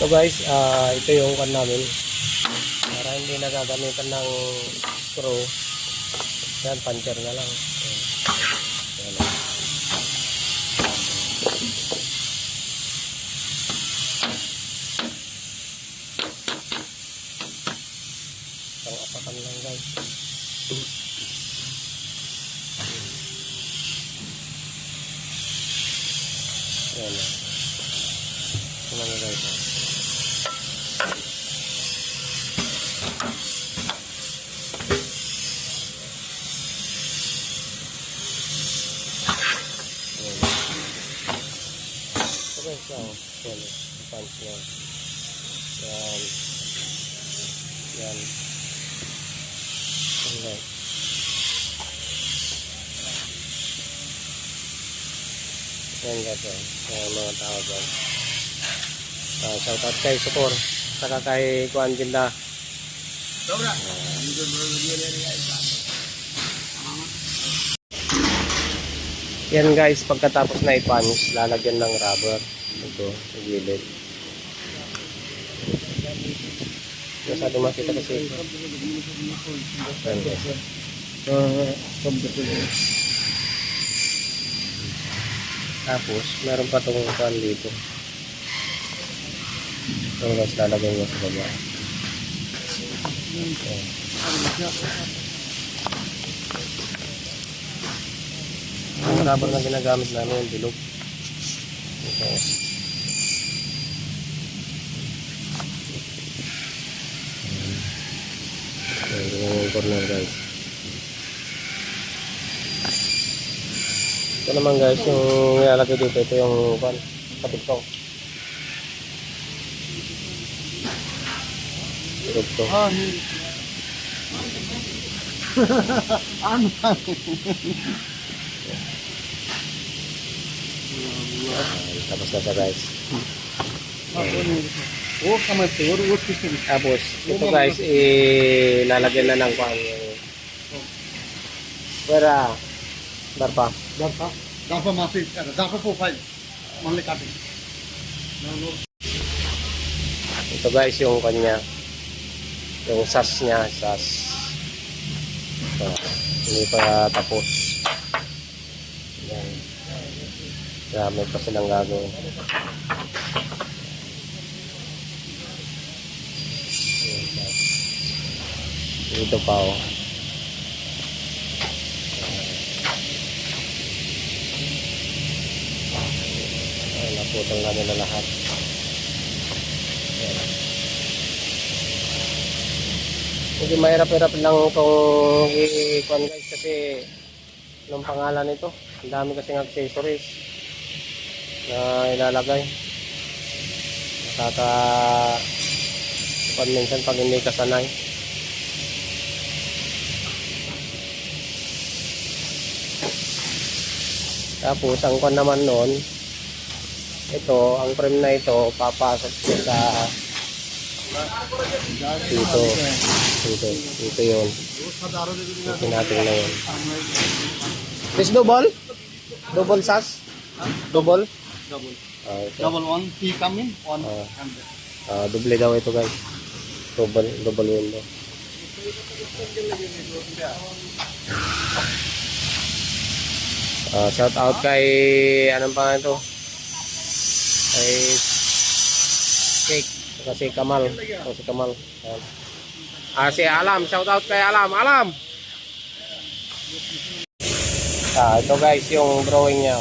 So guys, ito yung kan namin. Para hindi nagagamitan ng screw. Yan, puncher na lang. Yan. Pang-apakan lang guys. Yan. Yan na guys. Yan, punch niya. Yan. Yan. Okay. Yan guys, yan mga tao dyan. Shout out kay Sukor, saka kay Kuan Ginda. Dobra. Yan guys, pagkatapos na i-punch, lalagyan ng rubber. Ito, sa gilid. Masyado makita kasi. Yan guys. Tapos, meron pa itong kan dito. Ito guys, lalagay mo sa baba. Ang rubber na ginagamit namin yung bilog. Ito. Ito yung corner guys. Ito naman guys, yung nilalagay dito, ito yung kapitong. Ito. Ano? Tapos na siya guys. Tapos ito guys, ilalagyan na ng kuan. Pera darpa. Darpa masih ada. Darpa profile. Malikatin. Ito guys yung kanya. Yung sas niya, sas. Ito, hindi pa tapos. Yan. May pa silang gagawin. Ito pa oh. Naputang na nila lahat. Ayan. Hindi mahirap-hirap lang itong i-kuan guys kasi anong pangalan nito? Ang dami kasing accessories na ilalagay. Nakaka-kuan minsan pag hindi kasanay. Tapos ang kuan naman noon, ito, ang frame na ito, papasok siya sa dito. Dito yun. Ito natin na yun. This double? Double sas? Double? Double. Okay. Double one. Key come in. One. Double daw ito guys. Double window. Shout out kay anong pangalan ito? Kay Cake. Si Kamal. Si Kamal. Si Alam. Shout out kay Alam. Alam! Ito guys yung drawing niya.